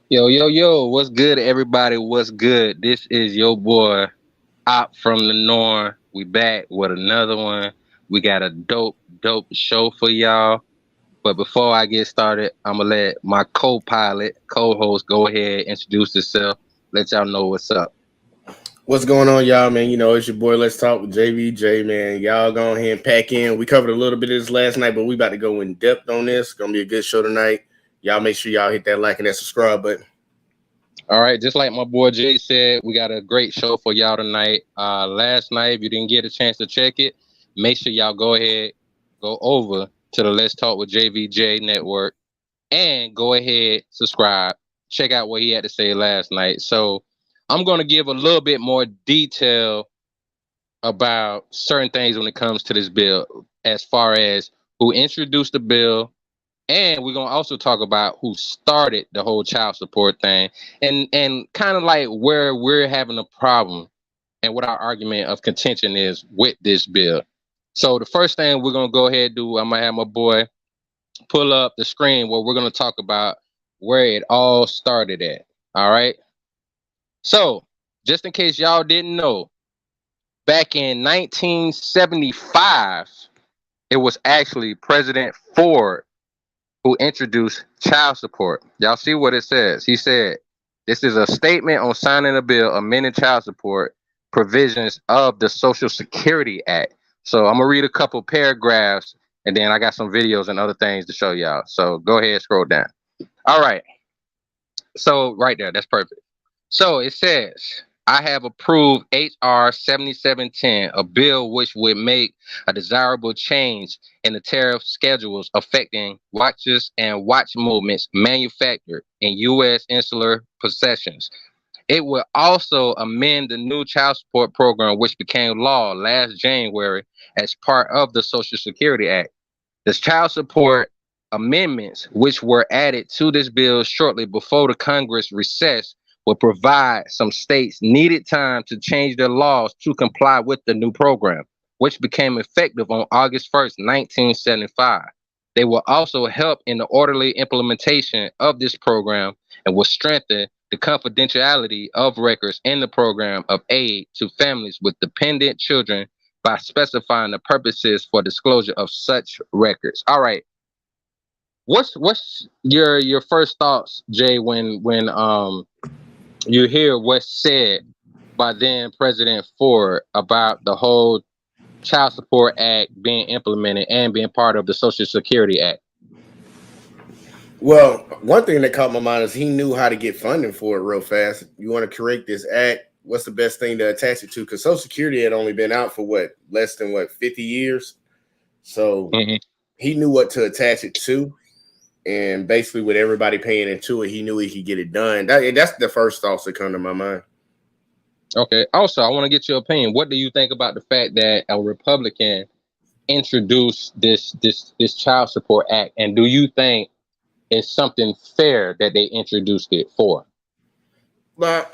Yo, yo, yo, what's good, everybody? What's good? This is your boy, Op from the Norm. We back with another one. We got a dope show for y'all. But before I get started, I'm going to let my co-host, go ahead, introduce himself, let y'all know what's up. What's going on, y'all, man? You know, it's your boy, Let's Talk with JVJ, man. Y'all go ahead and pack in. We covered a little bit of this last night, but we about to go in depth on this. It's going to be a good show tonight. Y'all make sure y'all hit that like and that subscribe button. All right, just like my boy Jay said, we got a great show for y'all tonight. Last night, if you didn't get a chance to check it, make sure y'all go over to the Let's Talk with JVJ network and go ahead, subscribe, check out what he had to say last night. So I'm going to give a little bit more detail about certain things when it comes to this bill, as far as who introduced the bill. And we're going to also talk about who started the whole child support thing and kind of like where we're having a problem and what our argument of contention is with this bill. So the first thing we're going to go ahead and do, I'm going to have my boy pull up the screen where we're going to talk about where it all started at. All right. So just in case y'all didn't know, back in 1975, it was actually President Ford who introduced child support. Y'all see what it says? He said, this is a statement on signing a bill amending child support provisions of the Social Security Act. So I'm going to read a couple paragraphs, and then I got some videos and other things to show y'all. So go ahead, scroll down. All right. So right there, that's perfect. So it says, I have approved H.R. 7710, a bill which would make a desirable change in the tariff schedules affecting watches and watch movements manufactured in U.S. insular possessions. It will also amend the new child support program, which became law last January as part of the Social Security Act. The child support amendments, which were added to this bill shortly before the Congress recessed, will provide some states needed time to change their laws to comply with the new program, which became effective on August 1st, 1975. They will also help in the orderly implementation of this program and will strengthen the confidentiality of records in the program of aid to families with dependent children by specifying the purposes for disclosure of such records. All right. What's your first thoughts, Jay, when you hear what's said by then President Ford about the whole Child Support Act being implemented and being part of the Social Security Act? Well, one thing that caught my mind is he knew how to get funding for it real fast. You want to create this act, what's the best thing to attach it to? Because Social Security had only been out for less than 50 years. So he knew what to attach it to. And basically, with everybody paying into it, he knew he could get it done. That's the first thoughts that come to my mind. Okay. Also, I want to get your opinion. What do you think about the fact that a Republican introduced this Child Support Act? And do you think it's something fair that they introduced it for? But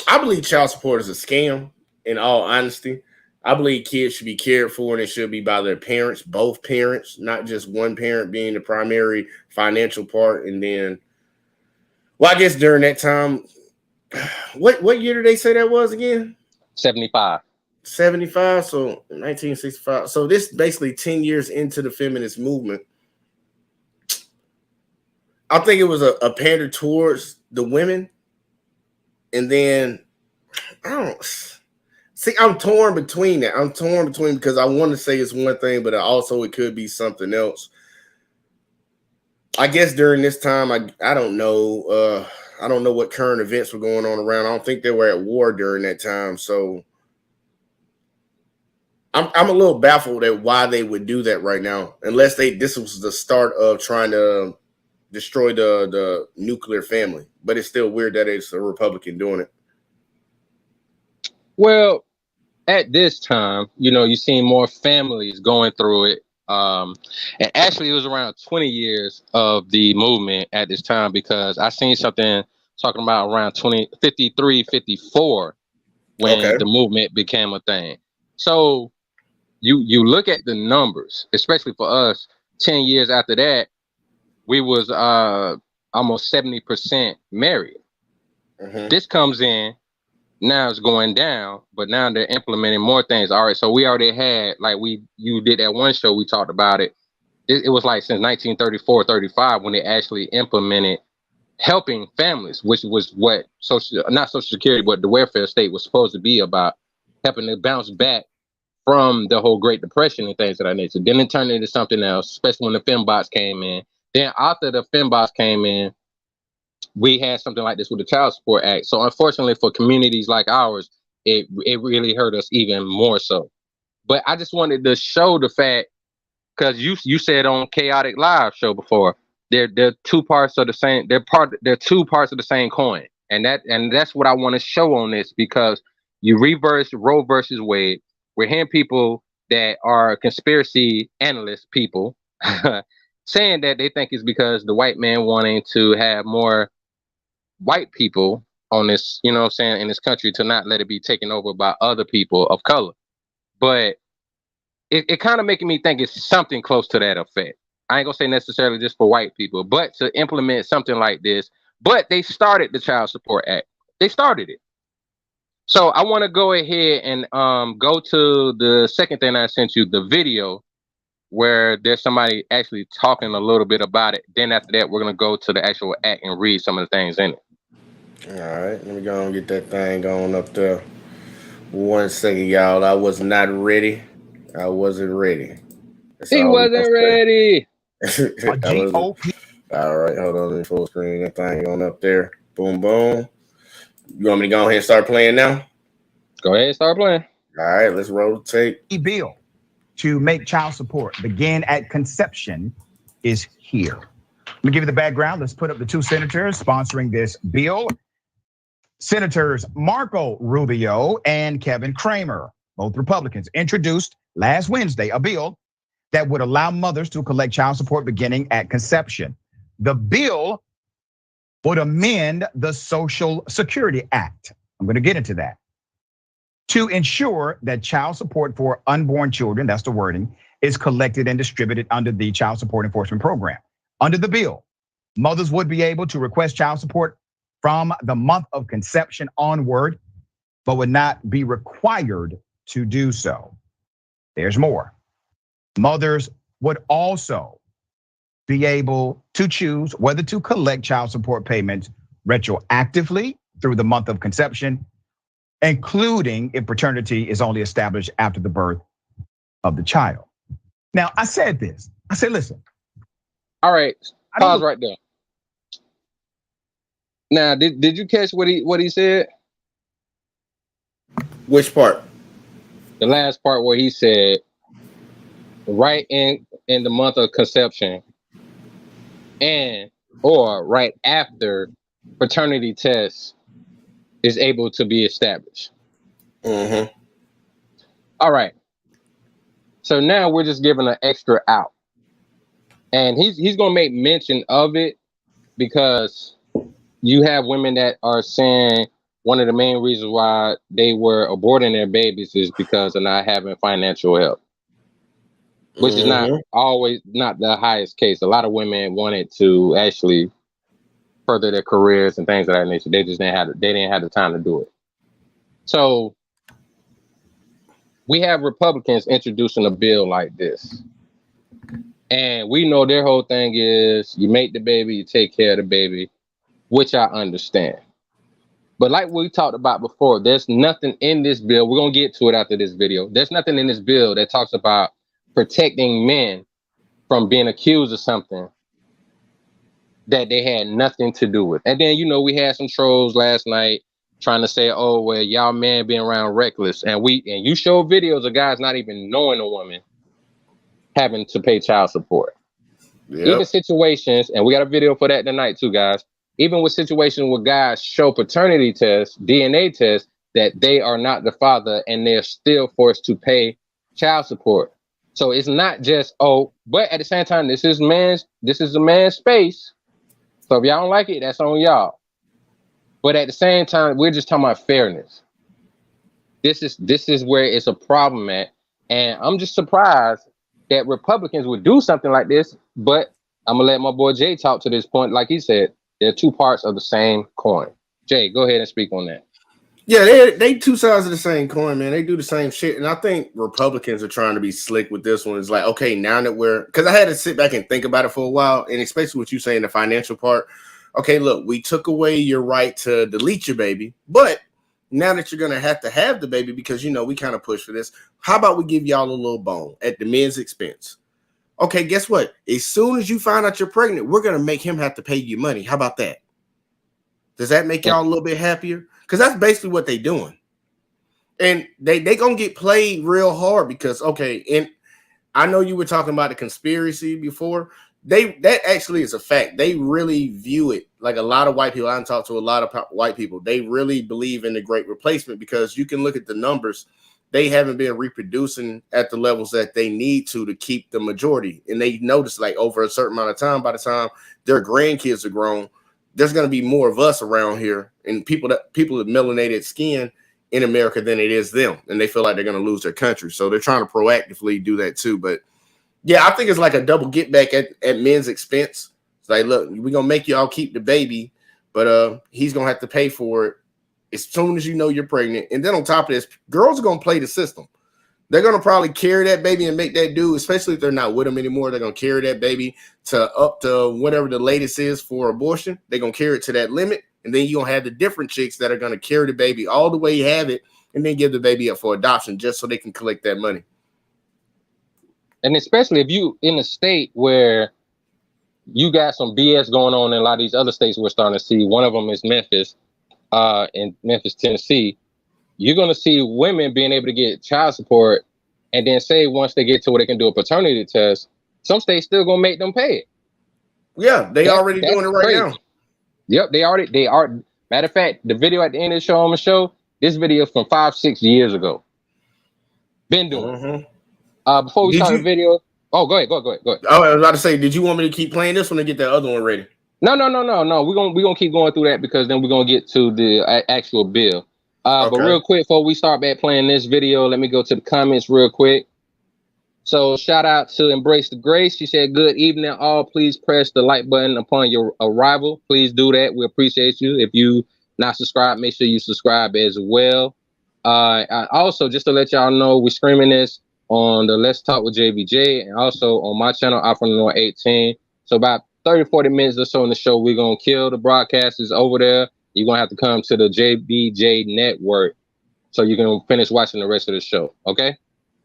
I believe child support is a scam, in all honesty. I believe kids should be cared for, and it should be by their parents, both parents, not just one parent being the primary financial part. And then, well, I guess during that time, what year did they say that was again? 75. 75. So 1965. So this basically 10 years into the feminist movement. I think it was a pander towards the women. And then I don't see, I'm torn between that. I'm torn between because I want to say it's one thing, but also it could be something else. I guess during this time, I don't know. I don't know what current events were going on around. I don't think they were at war during that time. So I'm a little baffled at why they would do that right now, unless this was the start of trying to destroy the nuclear family. But it's still weird that it's a Republican doing it. Well, at this time, you've seen more families going through it. And actually, it was around 20 years of the movement at this time, because I seen something talking about around 53, 54 when the movement became a thing. So you look at the numbers, especially for us, 10 years after that, we was almost 70% married. Mm-hmm. This comes in. Now it's going down, but now they're implementing more things. All right, so we already had, like you did that one show, we talked about it. It was like since 1934, 35 when they actually implemented helping families, which was what not Social Security, but the welfare state was supposed to be about, helping to bounce back from the whole Great Depression and things of that nature. Then it turned into something else, especially when the fembots came in. Then after the fembots came in, we had something like this with the Child Support Act. So unfortunately for communities like ours, it really hurt us even more so. But I just wanted to show the fact, because you said on Chaotic Live show before, they're two parts of the same. They're two parts of the same coin, and that's what I want to show on this, because you reverse Roe versus Wade. We're hearing people that are conspiracy analyst people saying that they think it's because the white man wanting to have more white people on this, you know what I'm saying, in this country, to not let it be taken over by other people of color. But it kind of making me think it's something close to that effect. I ain't gonna say necessarily just for white people, but to implement something like this. But they started the Child Support Act. They started it. So I want to go ahead and go to the second thing I sent you, the video, where there's somebody actually talking a little bit about it. Then after that, we're gonna go to the actual act and read some of the things in it. All right, let me go and get that thing going up there. 1 second, y'all. I was not ready. I wasn't ready. He wasn't ready. All right, hold on. Let me full screen that thing on up there. Boom, boom. You want me to go ahead and start playing now? Go ahead and start playing. All right, let's roll the tape. A bill to make child support begin at conception is here. Let me give you the background. Let's put up the two senators sponsoring this bill. Senators Marco Rubio and Kevin Cramer, both Republicans, introduced last Wednesday a bill that would allow mothers to collect child support beginning at conception. The bill would amend the Social Security Act. I'm going to get into that, to ensure that child support for unborn children, that's the wording, is collected and distributed under the Child Support Enforcement Program. Under the bill, mothers would be able to request child support from the month of conception onward, but would not be required to do so. There's more. Mothers would also be able to choose whether to collect child support payments retroactively through the month of conception, including if paternity is only established after the birth of the child. Now, I said this. I said, listen. All right, pause right there. Now, did you catch what he said? Which part? The last part where he said, right in the month of conception, or right after paternity test is able to be established. Mm-hmm. All right. So now we're just giving an extra out, and he's gonna make mention of it, because you have women that are saying, one of the main reasons why they were aborting their babies is because of not having financial help, which is not always not the highest case. A lot of women wanted to actually further their careers and things of that nature. They just didn't have the time to do it. So we have Republicans introducing a bill like this. And we know their whole thing is you make the baby, you take care of the baby, which I understand. But like we talked about before, there's nothing in this bill. We're going to get to it after this video. There's nothing in this bill that talks about protecting men from being accused of something that they had nothing to do with. And then, we had some trolls last night trying to say, oh, well, y'all men being around reckless. And you show videos of guys not even knowing a woman having to pay child support. Yep. Even situations, and we got a video for that tonight too, guys. Even with situations where guys show paternity tests, DNA tests, that they are not the father and they're still forced to pay child support. So it's not just, but at the same time, this is a man's space. So if y'all don't like it, that's on y'all. But at the same time, we're just talking about fairness. This is where it's a problem at. And I'm just surprised that Republicans would do something like this. But I'm going to let my boy Jay talk to this point. Like he said, they're two parts of the same coin. Jay, go ahead and speak on that. Yeah, they two sides of the same coin, man. They do the same shit. And I think Republicans are trying to be slick with this one. It's like, okay, now that because I had to sit back and think about it for a while, and especially what you say in the financial part. Okay, look, we took away your right to delete your baby, but now that you're going to have the baby because, we kind of push for this, how about we give y'all a little bone at the men's expense? Okay, guess what? As soon as you find out you're pregnant, we're going to make him have to pay you money. How about that? Does that make y'all a little bit happier? Because that's basically what they're doing. And they going to get played real hard because, okay, and I know you were talking about the conspiracy before. That actually is a fact. They really view it like a lot of white people. I talked to a lot of white people. They really believe in the great replacement because you can look at the numbers. They haven't been reproducing at the levels that they need to keep the majority. And they notice like over a certain amount of time, by the time their grandkids are grown, there's going to be more of us around here and people with melanated skin in America than it is them. And they feel like they're going to lose their country. So they're trying to proactively do that too. But yeah, I think it's like a double get back at men's expense. It's like, look, we're going to make y'all keep the baby, but he's going to have to pay for it as soon as you know you're pregnant. And then on top of this, girls are going to play the system. They're going to probably carry that baby and make that dude, especially if they're not with him anymore, they're going to carry that baby to up to whatever the latest is for abortion. They're going to carry it to that limit. And then you're going to have the different chicks that are going to carry the baby all the way you have it and then give the baby up for adoption just so they can collect that money. And especially if you in a state where you got some BS going on in a lot of these other states we're starting to see. One of them is Memphis, in Memphis, Tennessee. You're going to see women being able to get child support and then say once they get to where they can do a paternity test, some states still going to make them pay it. Yeah, that's already doing it right crazy. Now. Yep, they are. Matter of fact, the video at the end of the show, I'm going to show this video from 5-6 years ago. Been doing it. Before we start the video, go ahead. Oh, I was about to say, did you want me to keep playing this one and get that other one ready? No. We're gonna keep going through that because then we're gonna get to the actual bill. Okay. But real quick, before we start back playing this video, let me go to the comments real quick. So shout out to Embrace the Grace. She said, "Good evening, all. Please press the like button upon your arrival. Please do that. We appreciate you. If you not subscribed, make sure you subscribe as well. Also, just to let y'all know, we're streaming this on the Let's Talk with JBJ and also on my channel, Alpha 18. So about 30-40 minutes or so in the show, we're going to kill the broadcast is over there. You're going to have to come to the JBJ network so you can finish watching the rest of the show. Okay.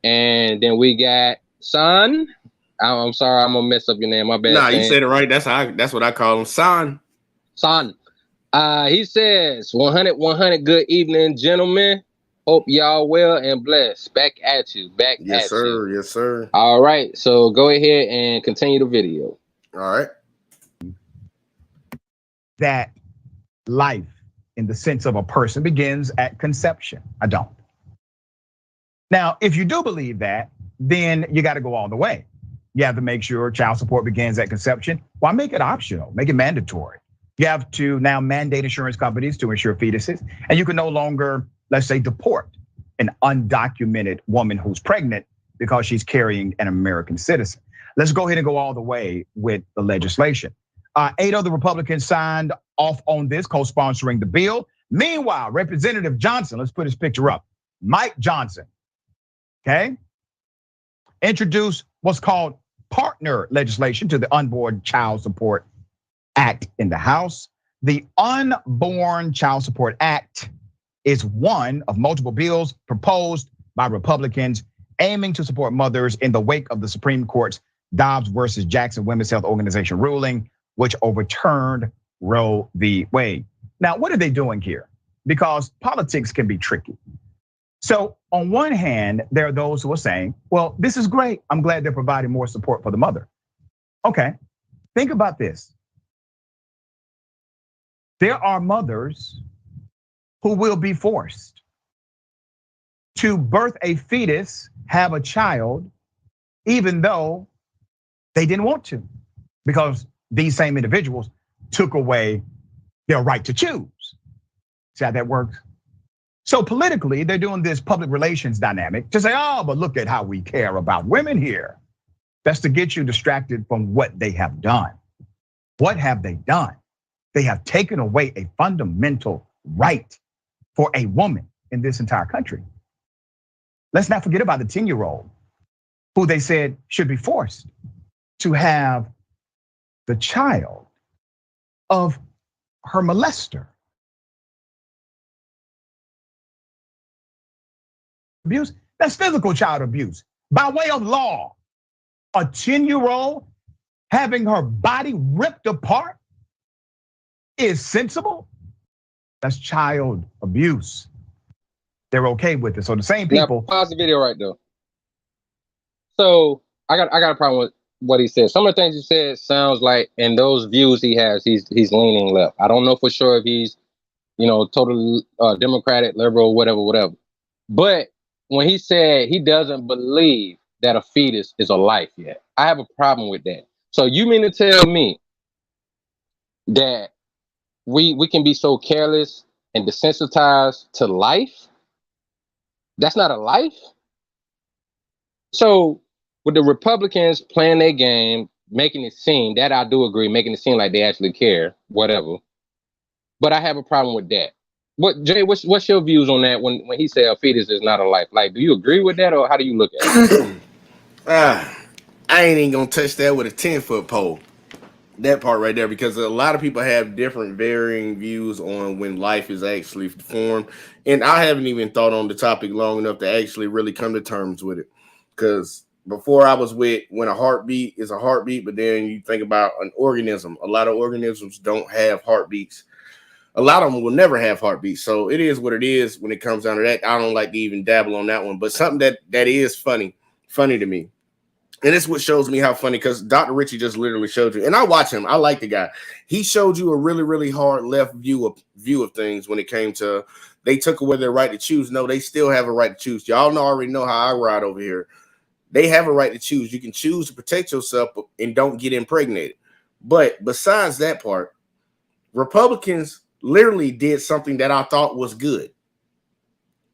And then we got Son. I'm sorry, I'm going to mess up your name. My bad. Nah, you said it right. That's what I call him. Son. He says 100 good evening, gentlemen. Hope y'all well and blessed. Back at you. Yes, sir. All right. So go ahead and continue the video. All right. That life in the sense of a person begins at conception. I don't. Now, if you do believe that, then you got to go all the way. You have to make sure child support begins at conception. Why make it optional? Make it mandatory. You have to now mandate insurance companies to insure fetuses, and you can no longer, let's say, deport an undocumented woman who's pregnant because she's carrying an American citizen. Let's go ahead and go all the way with the legislation. 8 other Republicans signed off on this, co-sponsoring the bill. Meanwhile, Representative Johnson, let's put his picture up. Mike Johnson, okay, introduced what's called partner legislation to the Unborn Child Support Act in the House. The Unborn Child Support Act is one of multiple bills proposed by Republicans aiming to support mothers in the wake of the Supreme Court's Dobbs versus Jackson Women's Health Organization ruling, which overturned Roe v. Wade. Now, what are they doing here? Because politics can be tricky. So on one hand, there are those who are saying, well, this is great. I'm glad they're providing more support for the mother. Okay, think about this. There are mothers who will be forced to birth a fetus, have a child, even though they didn't want to, because these same individuals took away their right to choose. See how that works? So politically, they're doing this public relations dynamic to say, oh, but look at how we care about women here. That's to get you distracted from what they have done. What have they done? They have taken away a fundamental right for a woman in this entire country. Let's not forget about the 10-year-old who they said should be forced to have the child of her molester. Abuse, that's physical child abuse by way of law. A 10-year-old having her body ripped apart is sensible. That's child abuse. They're okay with it. So the same people. Now, pause the video right there. So I got a problem with what he said. Some of the things he said sounds like, in those views he has, he's leaning left. I don't know for sure if he's, totally Democratic, liberal, whatever. But when he said he doesn't believe that a fetus is a life yet, I have a problem with that. So you mean to tell me that we can be so careless and desensitized to life? That's not a life? So with the Republicans playing their game, making it seem, that I do agree, making it seem like they actually care, whatever. But I have a problem with that. What, Jay, what's your views on that when he said a fetus is not a life? Like, do you agree with that, or how do you look at it? I ain't even gonna touch that with a 10-foot pole. That part right there, because a lot of people have different varying views on when life is actually formed. And I haven't even thought on the topic long enough to actually really come to terms with it. Because before I was with when a heartbeat is a heartbeat, but then you think about an organism. A lot of organisms don't have heartbeats. A lot of them will never have heartbeats. So it is what it is when it comes down to that. I don't like to even dabble on that one. But something that is funny to me. And it's what shows me how funny, because Dr. Richie just literally showed you. And I watch him. I like the guy. He showed you a really, really hard left view of things when it came to they took away their right to choose. No, they still have a right to choose. Y'all already know how I ride over here. They have a right to choose. You can choose to protect yourself and don't get impregnated. But besides that part, Republicans literally did something that I thought was good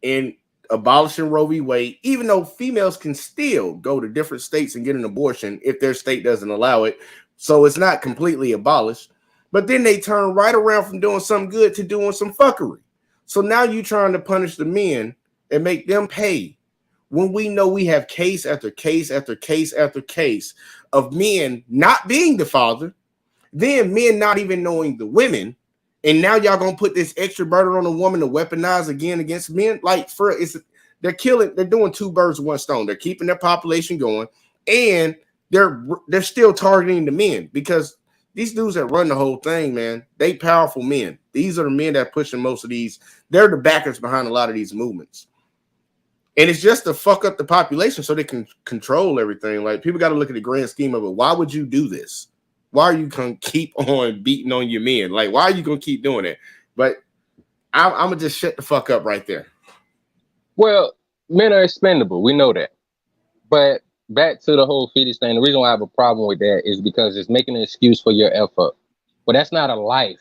in abolishing Roe v. Wade, even though females can still go to different states and get an abortion if their state doesn't allow it. So it's not completely abolished. But then they turn right around from doing something good to doing some fuckery. So now you're trying to punish the men and make them pay, when we know we have case after case after case after case of men not being the father, then men not even knowing the women. And now y'all gonna put this extra burden on a woman to weaponize again against men? Like, they're doing 2 birds with 1 stone. They're keeping their population going, and they're still targeting the men, because these dudes that run the whole thing, man, they powerful men. These are the men that are pushing most of these. They're the backers behind a lot of these movements. And it's just to fuck up the population so they can control everything. Like, people got to look at the grand scheme of it. Why would you do this? Why are you going to keep on beating on your men? Like, why are you going to keep doing it? But I'm going to just shut the fuck up right there. Well, men are expendable. We know that. But back to the whole fetus thing, the reason why I have a problem with that is because it's making an excuse for your effort. But that's not a life.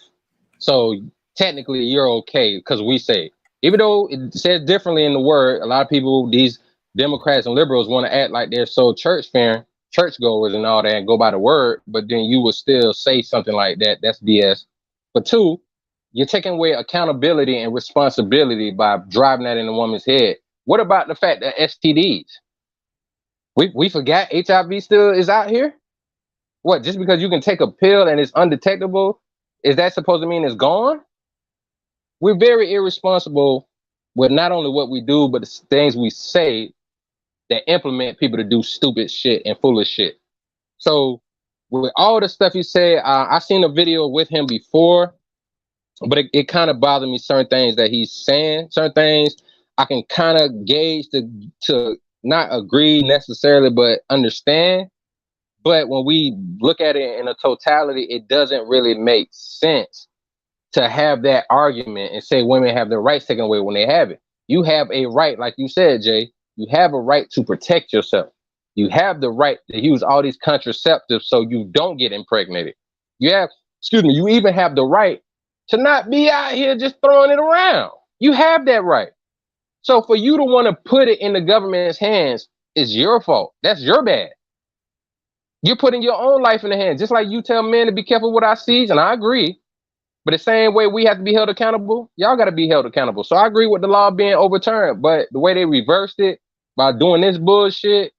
So technically you're okay because we say, even though it says differently in the word, a lot of people, these Democrats and liberals, want to act like they're so churchgoers and all that and go by the word, but then you will still say something like that. That's BS. But two, you're taking away accountability and responsibility by driving that in a woman's head. What about the fact that STDs? We forgot HIV still is out here? What, just because you can take a pill and it's undetectable, is that supposed to mean it's gone? We're very irresponsible with not only what we do, but the things we say that implement people to do stupid shit and foolish shit. So with all the stuff you say, I seen a video with him before, but it kind of bothered me, certain things that he's saying. Certain things I can kind of gauge to not agree necessarily, but understand. But when we look at it in a totality, it doesn't really make sense to have that argument and say women have their rights taken away when they have it. You have a right, like you said, Jay, you have a right to protect yourself. You have the right to use all these contraceptives so you don't get impregnated. You even have the right to not be out here just throwing it around. You have that right. So for you to want to put it in the government's hands is your fault. That's your bad. You're putting your own life in the hands, just like you tell men to be careful with our seeds, and I agree. But the same way we have to be held accountable, y'all got to be held accountable. So I agree with the law being overturned, but the way they reversed it by doing this bullshit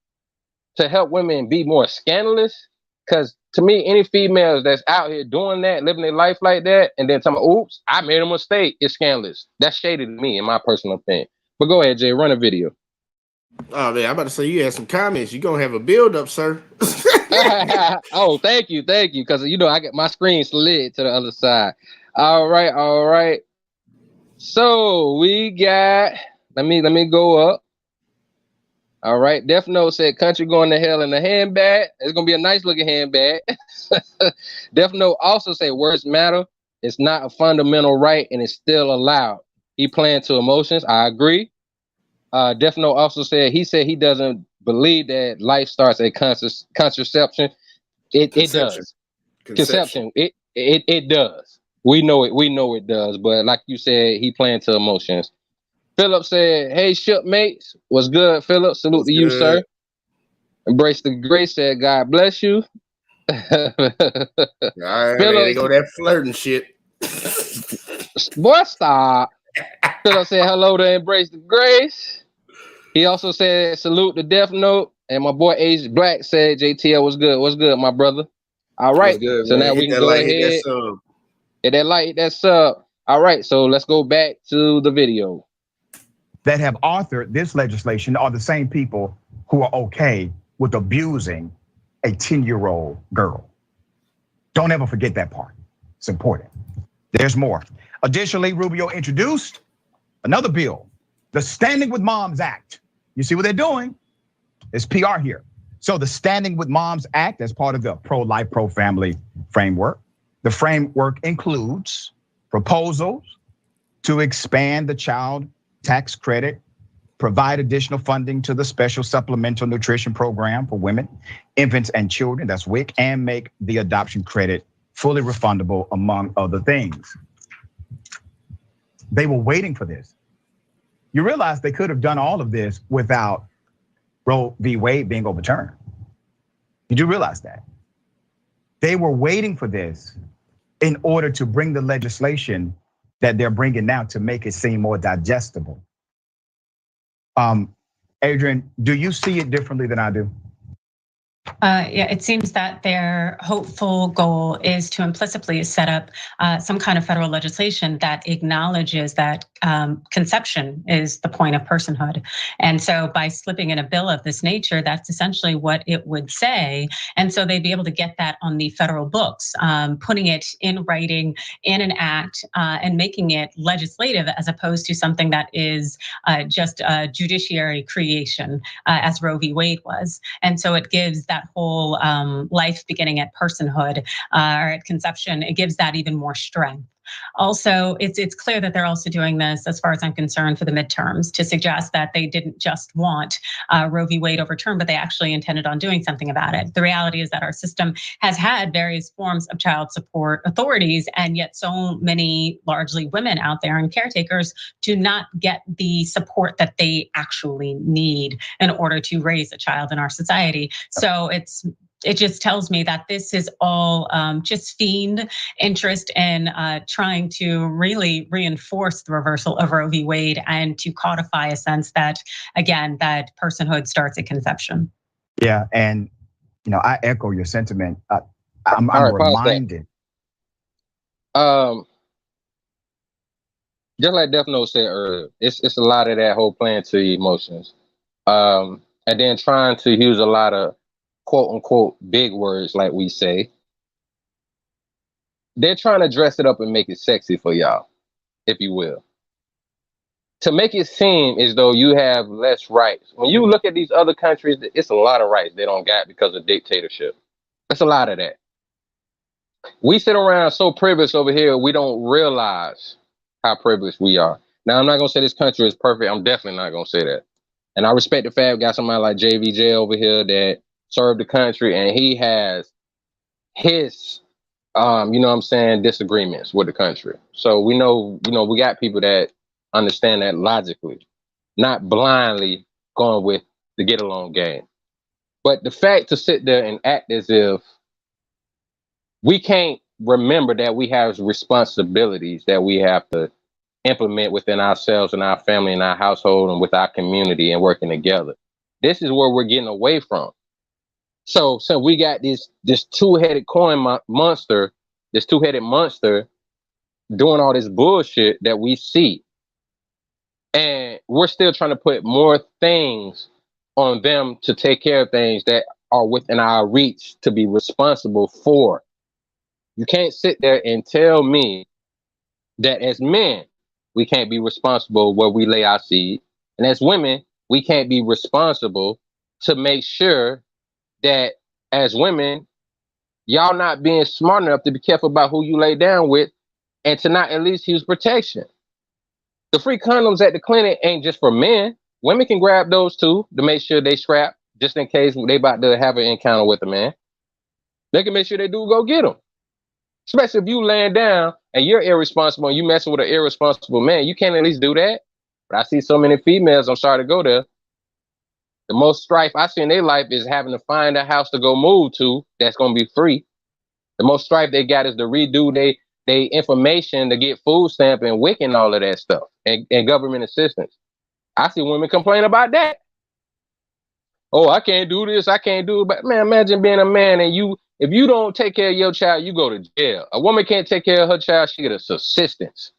to help women be more scandalous, because to me, any females that's out here doing that, living their life like that, and then telling me, oops, I made a mistake, it's scandalous. That's shady to me, in my personal opinion. But go ahead, Jay, run a video. Oh man, I'm about to say you had some comments. You're gonna have a build up, sir. Oh, thank you, because I get my screen slid to the other side. All right. So we got, let me go up. All right, Death Note said country going to hell in a handbag. It's gonna be a nice looking handbag. Death Note also said words matter. It's not a fundamental right and it's still allowed. He playing to emotions. I agree. Death Note also said he doesn't believe that life starts at contraception. It does. Conception. It does. We know it does. But like you said, he playing to emotions. Philip said, "Hey, shipmates, what's good, Philip? Salute to you, sir. Embrace the grace." Said, "God bless you." All right, Philip, they go that flirting shit. Boy, stop. Philip said, "Hello to Embrace the Grace." He also said, "Salute the Death Note." And my boy Age Black said, "JTL, what's good? What's good, my brother?" All right. Good, so man. now we can go ahead. Hit that like, hit that sub. All right. So let's go back to the video. That have authored this legislation are the same people who are okay with abusing a 10-year-old girl. Don't ever forget that part. It's important. There's more. Additionally, Rubio introduced another bill, the Standing with Moms Act. You see what they're doing? It's PR here. So the Standing with Moms Act, as part of the pro-life, pro-family framework. The framework includes proposals to expand the child tax credit, provide additional funding to the Special Supplemental Nutrition Program for women, infants, and children, that's WIC, and make the adoption credit fully refundable, among other things. They were waiting for this. You realize they could have done all of this without Roe v. Wade being overturned. You do realize that? They were waiting for this in order to bring the legislation that they're bringing now to make it seem more digestible. Adrian, do you see it differently than I do? Yeah, it seems that their hopeful goal is to implicitly set up some kind of federal legislation that acknowledges that conception is the point of personhood. And so by slipping in a bill of this nature, that's essentially what it would say. And so they'd be able to get that on the federal books, putting it in writing in an act and making it legislative as opposed to something that is just a judiciary creation as Roe v. Wade was. And so it gives that whole life beginning at personhood or at conception, it gives that even more strength. Also, it's clear that they're also doing this, as far as I'm concerned, for the midterms, to suggest that they didn't just want Roe v. Wade overturned, but they actually intended on doing something about it. The reality is that our system has had various forms of child support authorities, and yet so many largely women out there and caretakers do not get the support that they actually need in order to raise a child in our society. So it just tells me that this is all just fiend interest in trying to really reinforce the reversal of Roe v. Wade and to codify a sense that, again, that personhood starts at conception. Yeah, and I echo your sentiment. I'm reminded. Just like Death Note said earlier, it's a lot of that whole playing to emotions, and then trying to use a lot of quote unquote big words, like we say. They're trying to dress it up and make it sexy for y'all, if you will, to make it seem as though you have less rights. When you look at these other countries, it's a lot of rights they don't got because of dictatorship. It's a lot of that. We sit around so privileged over here, we don't realize how privileged we are. Now, I'm not gonna say this country is perfect. I'm definitely not gonna say that. And I respect the fact we got somebody like JVJ over here that served the country, and he has his disagreements with the country. So we know, we got people that understand that logically, not blindly going with the get along game. But the fact to sit there and act as if we can't remember that we have responsibilities that we have to implement within ourselves and our family and our household and with our community and working together. This is where we're getting away from. So we got this two-headed monster doing all this bullshit that we see. And we're still trying to put more things on them to take care of things that are within our reach to be responsible for. You can't sit there and tell me that as men, we can't be responsible where we lay our seed. And as women, we can't be responsible to make sure that as women, y'all not being smart enough to be careful about who you lay down with and to not at least use protection. The free condoms at the clinic ain't just for men. Women can grab those too to make sure they strap just in case they about to have an encounter with a man. They can make sure they do go get them. Especially if you laying down and you're irresponsible and you messing with an irresponsible man, you can't at least do that. But I see so many females, I'm sorry to go there. The most strife I see in their life is having to find a house to go move to that's going to be free. The most strife they got is to redo they information to get food stamp and WIC and all of that stuff and government assistance. I see women complain about that. Oh, I can't do this, I can't do it. But man, imagine being a man and if you don't take care of your child, you go to jail. A woman can't take care of her child, she gets assistance.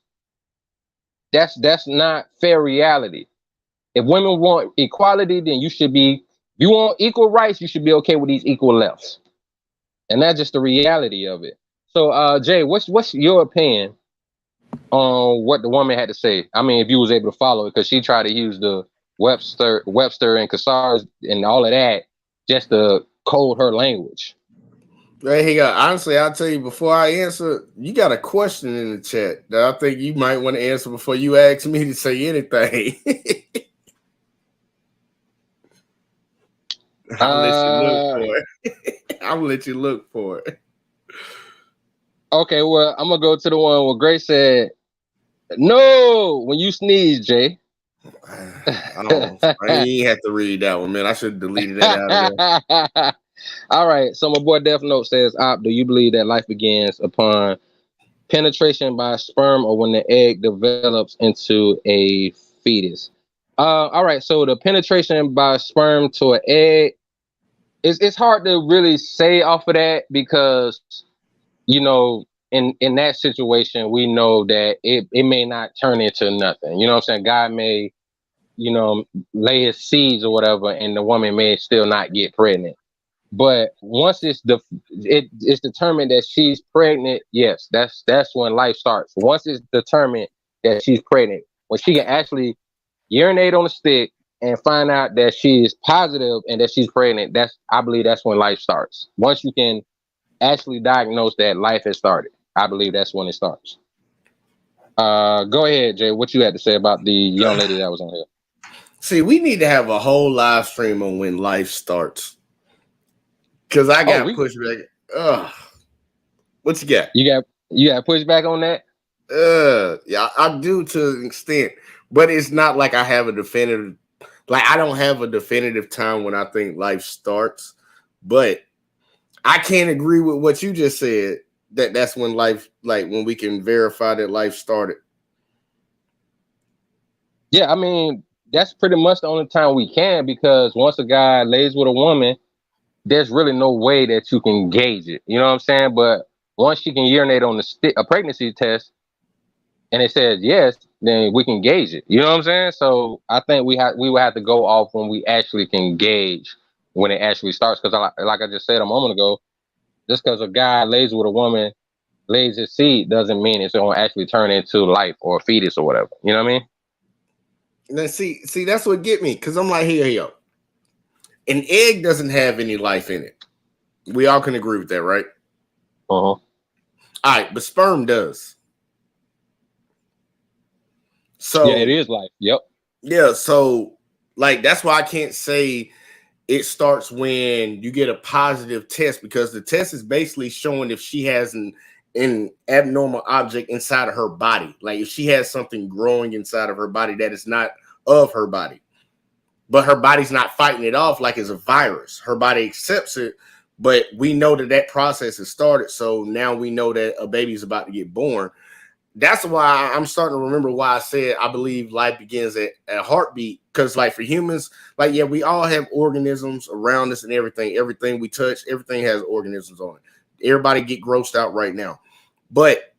That's not fair reality. If women want equality, then if you want equal rights, you should be okay with these equal lefts. And that's just the reality of it. So, Jay, what's your opinion on what the woman had to say? I mean, if you was able to follow it, because she tried to use the Webster and Cassars and all of that just to code her language. Right here, honestly, I'll tell you before I answer, you got a question in the chat that I think you might want to answer before you ask me to say anything. I'll let you look for it. Okay, well, I'm gonna go to the one where Grace said, "No, when you sneeze, Jay." I ain't have to read that one, man. I should have deleted that out of there. All right, so my boy Death Note says, "Op, do you believe that life begins upon penetration by sperm or when the egg develops into a fetus?" All right, so the penetration by sperm to an egg, it's hard to really say off of that because, in that situation, we know that it may not turn into nothing. You know what I'm saying? God may, lay his seeds or whatever, and the woman may still not get pregnant. But once it's determined that she's pregnant, yes, that's when life starts. Once it's determined that she's pregnant, when she can actually urinate on a stick and find out that she's positive and that she's pregnant, I believe that's when life starts. Once you can actually diagnose that life has started, I believe that's when it starts. Go ahead, Jay. What you had to say about the young lady that was on here? See, we need to have a whole live stream on when life starts. Because I got pushback. What you got? You got pushback on that? Yeah, I do to an extent, but it's not like I have a definitive. Like I don't have a definitive time when I think life starts, but I can't agree with what you just said. That's when life, like when we can verify that life started. Yeah, I mean that's pretty much the only time we can, because once a guy lays with a woman, there's really no way that you can gauge it. You know what I'm saying? But once she can urinate on a pregnancy test, and it says yes, then we can gauge it. You know what I'm saying? So I think we would have to go off when we actually can gauge when it actually starts. Because like I just said a moment ago, just because a guy lays with a woman, lays his seed, doesn't mean it's going to actually turn into life or a fetus or whatever. You know what I mean? And then see, that's what get me, because I'm like, here, an egg doesn't have any life in it. We all can agree with that, right? All right, but sperm does. So yeah, it is life. Yep. Yeah, so like that's why I can't say it starts when you get a positive test, because the test is basically showing if she has an abnormal object inside of her body. Like if she has something growing inside of her body that is not of her body, but her body's not fighting it off like it's a virus. Her body accepts it, but we know that process has started. So now we know that a baby's about to get born. That's why I'm starting to remember why I said I believe life begins at a heartbeat. Because like for humans, like, yeah, we all have organisms around us and everything. Everything we touch, everything has organisms on it. Everybody get grossed out right now. But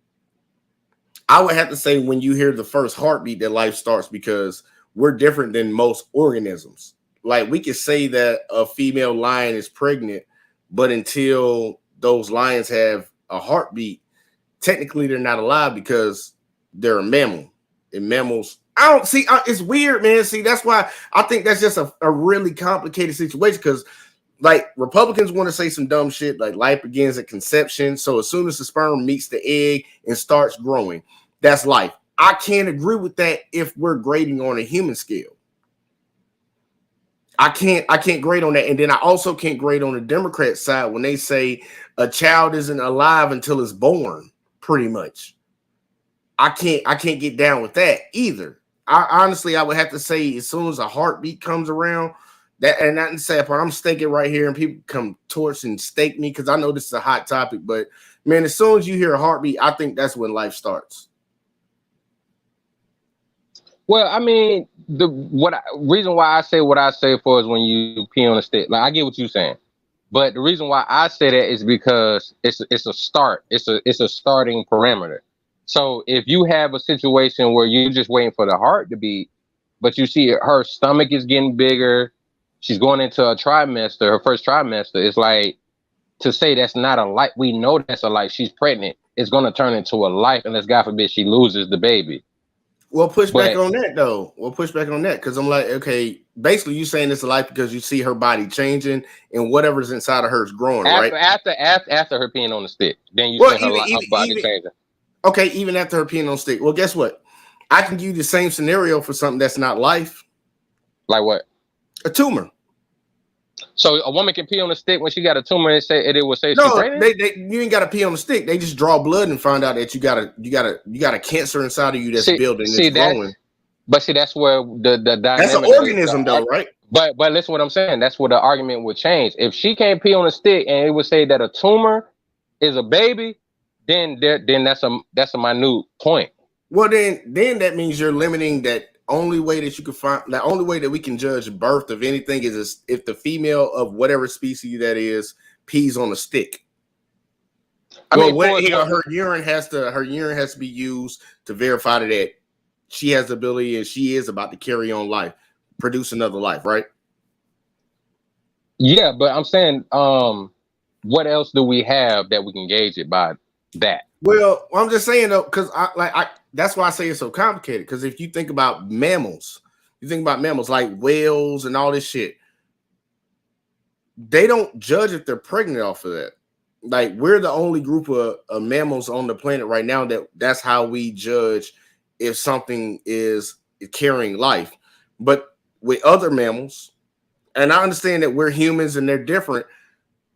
I would have to say when you hear the first heartbeat that life starts, because we're different than most organisms. Like we could say that a female lion is pregnant, but until those lions have a heartbeat, technically they're not alive because they're a mammal. And mammals, I don't see, it's weird, man. See, that's why I think that's just a really complicated situation, because like Republicans want to say some dumb shit like life begins at conception. So as soon as the sperm meets the egg and starts growing, that's life. I can't agree with that if we're grading on a human scale. I can't grade on that. And then I also can't grade on the Democrat side when they say a child isn't alive until it's born. Pretty much. I can't get down with that either. Honestly, I would have to say as soon as a heartbeat comes around, that, and not the sad part, I'm staking right here and people come torch and stake me because I know this is a hot topic, but man, as soon as you hear a heartbeat, I think that's when life starts. Well, I mean, reason why I say what I say for is when you pee on a stick. Like I get what you're saying. But the reason why I say that is because it's a start. It's a starting parameter. So if you have a situation where you're just waiting for the heart to beat, but you see her stomach is getting bigger, she's going into a trimester, her first trimester, it's like to say that's not a life. We know that's a life. She's pregnant. It's going to turn into a life unless God forbid she loses the baby. We'll push back on that though. We'll push back on that because I'm like, okay, basically you saying it's a life because you see her body changing and whatever's inside of her is growing, right? After her peeing on the stick, then you see her body changing. Okay, even after her peeing on the stick. Well, guess what? I can give you the same scenario for something that's not life. Like what? A tumor. So a woman can pee on the stick when she got a tumor and it will say no, you ain't got to pee on the stick. They just draw blood and find out that you got a cancer inside of you that's building, it's growing. But see, that's where the dynamic. That's an organism, though, right? But listen, what I'm saying. That's where the argument would change. If she can't pee on a stick and it would say that a tumor is a baby, then that's a minute point. Well, then that means you're limiting that. Only way that you can find, the only way that we can judge birth of anything is if the female of whatever species that is pees on a stick. I mean, her urine has to be used to verify that she has the ability and she is about to carry on life, produce another life, right? Yeah, but I'm saying, what else do we have that we can gauge it by that? Well, I'm just saying though, because that's why I say it's so complicated. Because if you think about mammals, like whales and all this shit, they don't judge if they're pregnant off of that. Like we're the only group of mammals on the planet right now that's how we judge if something is carrying life. But with other mammals, and I understand that we're humans and they're different,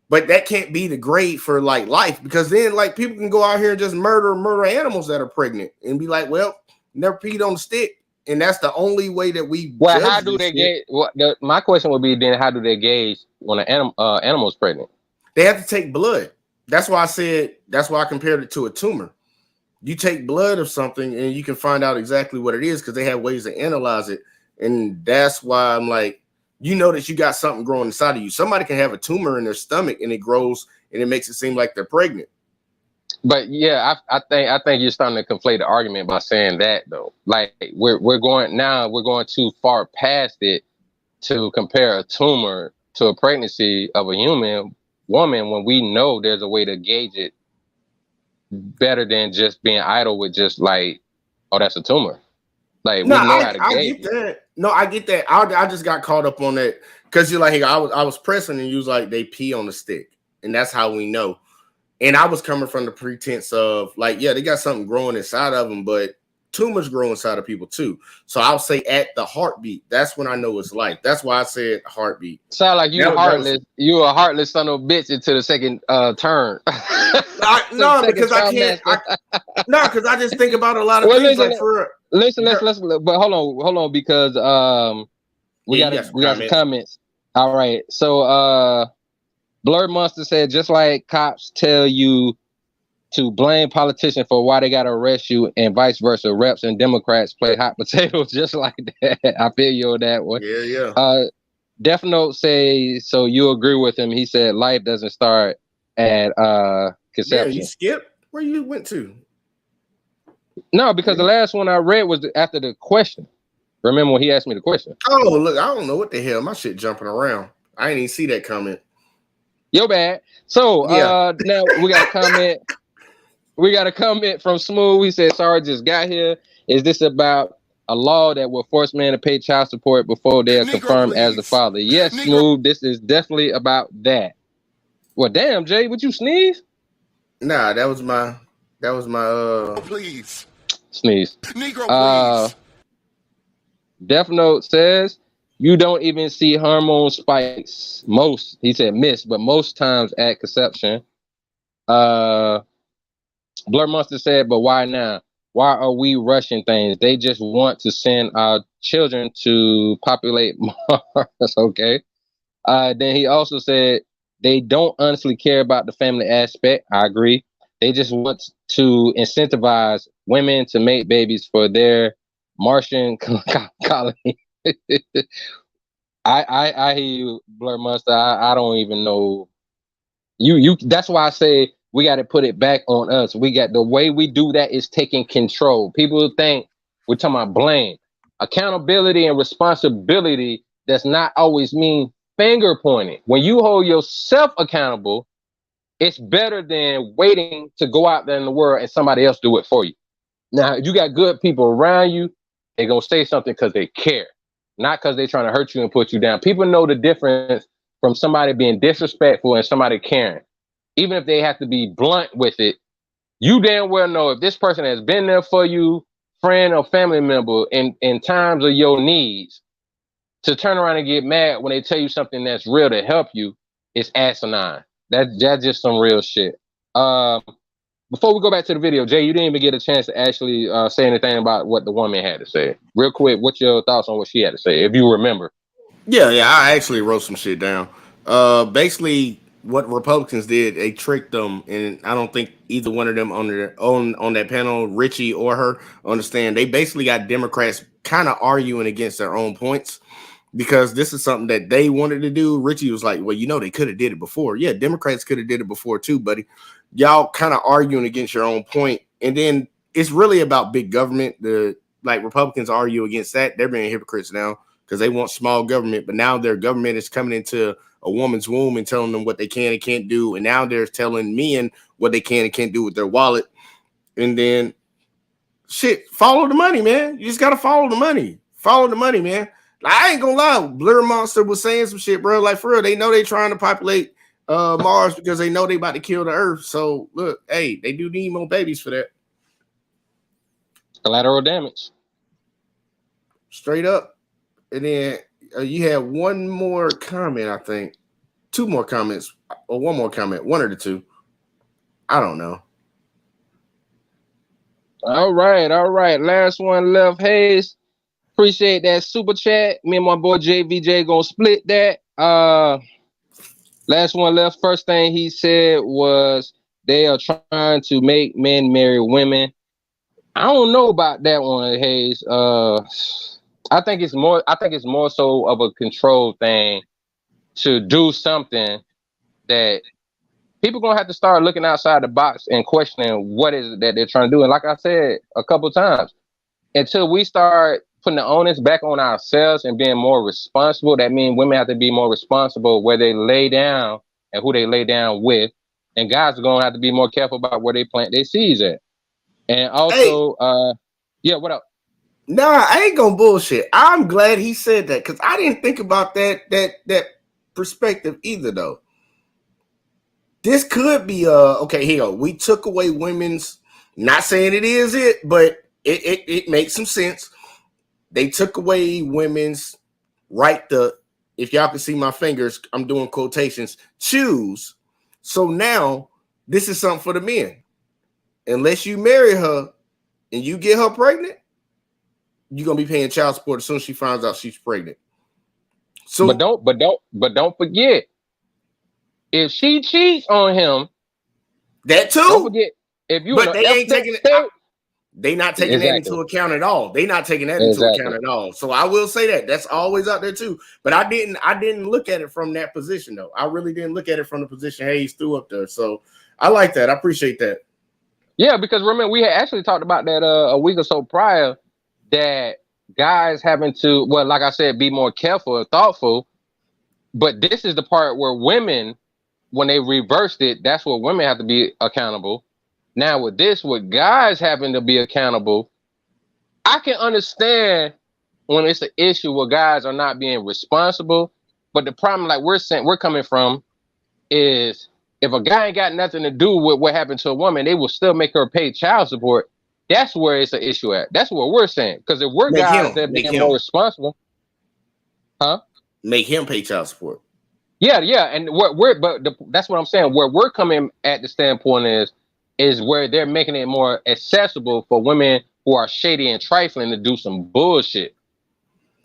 but that can't be the grade for like life, because then like people can go out here and just murder animals that are pregnant and be like, well, never peed on the stick. And that's the only way that we. Well, how do they gauge? My question would be then, how do they gauge when an animal is pregnant? They have to take blood. That's why I compared it to a tumor. You take blood of something and you can find out exactly what it is, because they have ways to analyze it. And that's why I'm like, you know that you got something growing inside of you. Somebody can have a tumor in their stomach and it grows and it makes it seem like they're pregnant. But yeah, I think you're starting to conflate the argument by saying that though. Like we're going too far past it to compare a tumor to a pregnancy of a human woman when we know there's a way to gauge it better than just being idle with just like, oh, that's a tumor. Like we know how to gauge it. No, I get that. I just got caught up on that because you're like, hey, I was pressing and you was like, they pee on the stick, and that's how we know. And I was coming from the pretense of like, yeah, they got something growing inside of them, but tumors grow inside of people too. So I'll say at the heartbeat, that's when I know it's life. That's why I said heartbeat. Sound like you're heartless. You a heartless son of a bitch into the second turn. No, because I can't. No, because I just think about a lot of things. Listen, but hold on, because we got some comments. All right, so Blurred Monster said, just like cops tell you to blame politicians for why they got to arrest you and vice versa, reps and Democrats play hot potatoes just like that. I feel you on that one. Yeah. Def Note say, so you agree with him. He said life doesn't start at conception. Yeah, you skipped? Where you went to? No, because the last one I read was after the question. Remember when he asked me the question? Oh, look, I don't know what the hell. My shit jumping around. I didn't even see that comment. Yo, bad. So now we got a comment. We got a comment from Smooth. He said, sorry, just got here. Is this about a law that will force men to pay child support before they are confirmed as the father? Yes, Smooth. This is definitely about that. Well, damn, Jay, would you sneeze? Nah, that was my please. Sneeze. Negro, please. Death Note says, you don't even see hormone spikes. He said miss, but most times at conception. Blur Monster said, but why now? Why are we rushing things? They just want to send our children to populate Mars. Okay. Then he also said they don't honestly care about the family aspect. I agree. They just want to incentivize women to make babies for their Martian colony. I hear you, Blur Monster. I don't even know. You. That's why I say we got to put it back on us. The way we do that is taking control. People think we're talking about blame. Accountability and responsibility does not always mean finger pointing. When you hold yourself accountable, it's better than waiting to go out there in the world and somebody else do it for you. Now, if you got good people around you, they're going to say something because they care, not because they're trying to hurt you and put you down. People know the difference from somebody being disrespectful and somebody caring. Even if they have to be blunt with it, you damn well know if this person has been there for you, friend or family member, in times of your needs, to turn around and get mad when they tell you something that's real to help you, it's asinine. That's just some real shit. Before we go back to the video, Jay, you didn't even get a chance to actually say anything about what the woman had to say. Real quick, what's your thoughts on what she had to say, if you remember? Yeah, I actually wrote some shit down. Basically, what Republicans did, they tricked them, and I don't think either one of them on that panel, Richie or her, understand. They basically got Democrats kind of arguing against their own points, because this is something that they wanted to do. Richie was like, well, they could have did it before. Yeah, Democrats could have did it before too, buddy. Y'all kind of arguing against your own point. And then it's really about big government. Republicans argue against that. They're being hypocrites now because they want small government, but now their government is coming into a woman's womb and telling them what they can and can't do. And now they're telling men what they can and can't do with their wallet. And then follow the money, man. You just got to follow the money. Follow the money, man. I ain't gonna lie, Blur Monster was saying some shit, bro. Like, for real, they know they trying to populate Mars because they know they about to kill the Earth. So look, hey, they do need more babies for that. Collateral damage. Straight up. And then you had one more comment, I think. Two more comments, or one more comment, one or the two. I don't know. All right. Last one left. Hayes, appreciate that super chat. Me and my boy JVJ gonna split that. Last one left. First thing he said was they are trying to make men marry women. I don't know about that one, Hayes. I think it's more so of a control thing to do something that people gonna have to start looking outside the box and questioning what is it that they're trying to do. And like I said a couple times, until we start putting the onus back on ourselves and being more responsible, that means women have to be more responsible where they lay down and who they lay down with. And guys are gonna have to be more careful about where they plant their seeds at. And also, yeah, what up? Nah, I ain't gonna bullshit. I'm glad he said that because I didn't think about that perspective either, though. This could be okay. Here we took away women's. Not saying it is it, but it makes some sense. They took away women's right to, if y'all can see my fingers, I'm doing quotations, choose. So now this is something for the men. Unless you marry her and you get her pregnant, you're gonna be paying child support as soon as she finds out she's pregnant. So but don't forget, if she cheats on him, that too. Don't forget, if you but they ain't taking it. They not taking exactly. that into account at all. They not taking that into account at all. So I will say that that's always out there too. But I didn't look at it from that position though. I really didn't look at it from the position Hayes threw up there. So I like that. I appreciate that. Yeah, because remember we had actually talked about that a week or so prior, that guys having to, well, like I said, be more careful and thoughtful. But this is the part where women, when they reversed it, that's where women have to be accountable. Now with this, with guys having to be accountable, I can understand when it's an issue where guys are not being responsible. But the problem, like we're coming from, is if a guy ain't got nothing to do with what happened to a woman, they will still make her pay child support. That's where it's an issue at. That's what we're saying. Because if we're guys that being more responsible, make him pay child support. Yeah, and that's what I'm saying. Where we're coming at the standpoint is where they're making it more accessible for women who are shady and trifling to do some bullshit.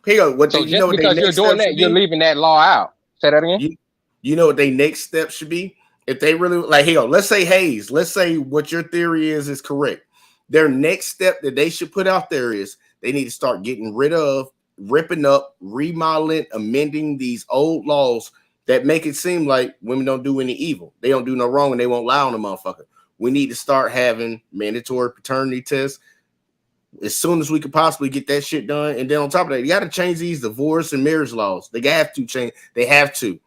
Here, so just because you're doing that, you're leaving that law out. Say that again. You know what their next step should be? If they really like, let's say Hayes, let's say what your theory is correct. Their next step that they should put out there is they need to start getting rid of, ripping up, remodeling, amending these old laws that make it seem like women don't do any evil. They don't do no wrong and they won't lie on the motherfucker. We need to start having mandatory paternity tests as soon as we could possibly get that shit done. And then on top of that, you got to change these divorce and marriage laws. They have to change. They have to.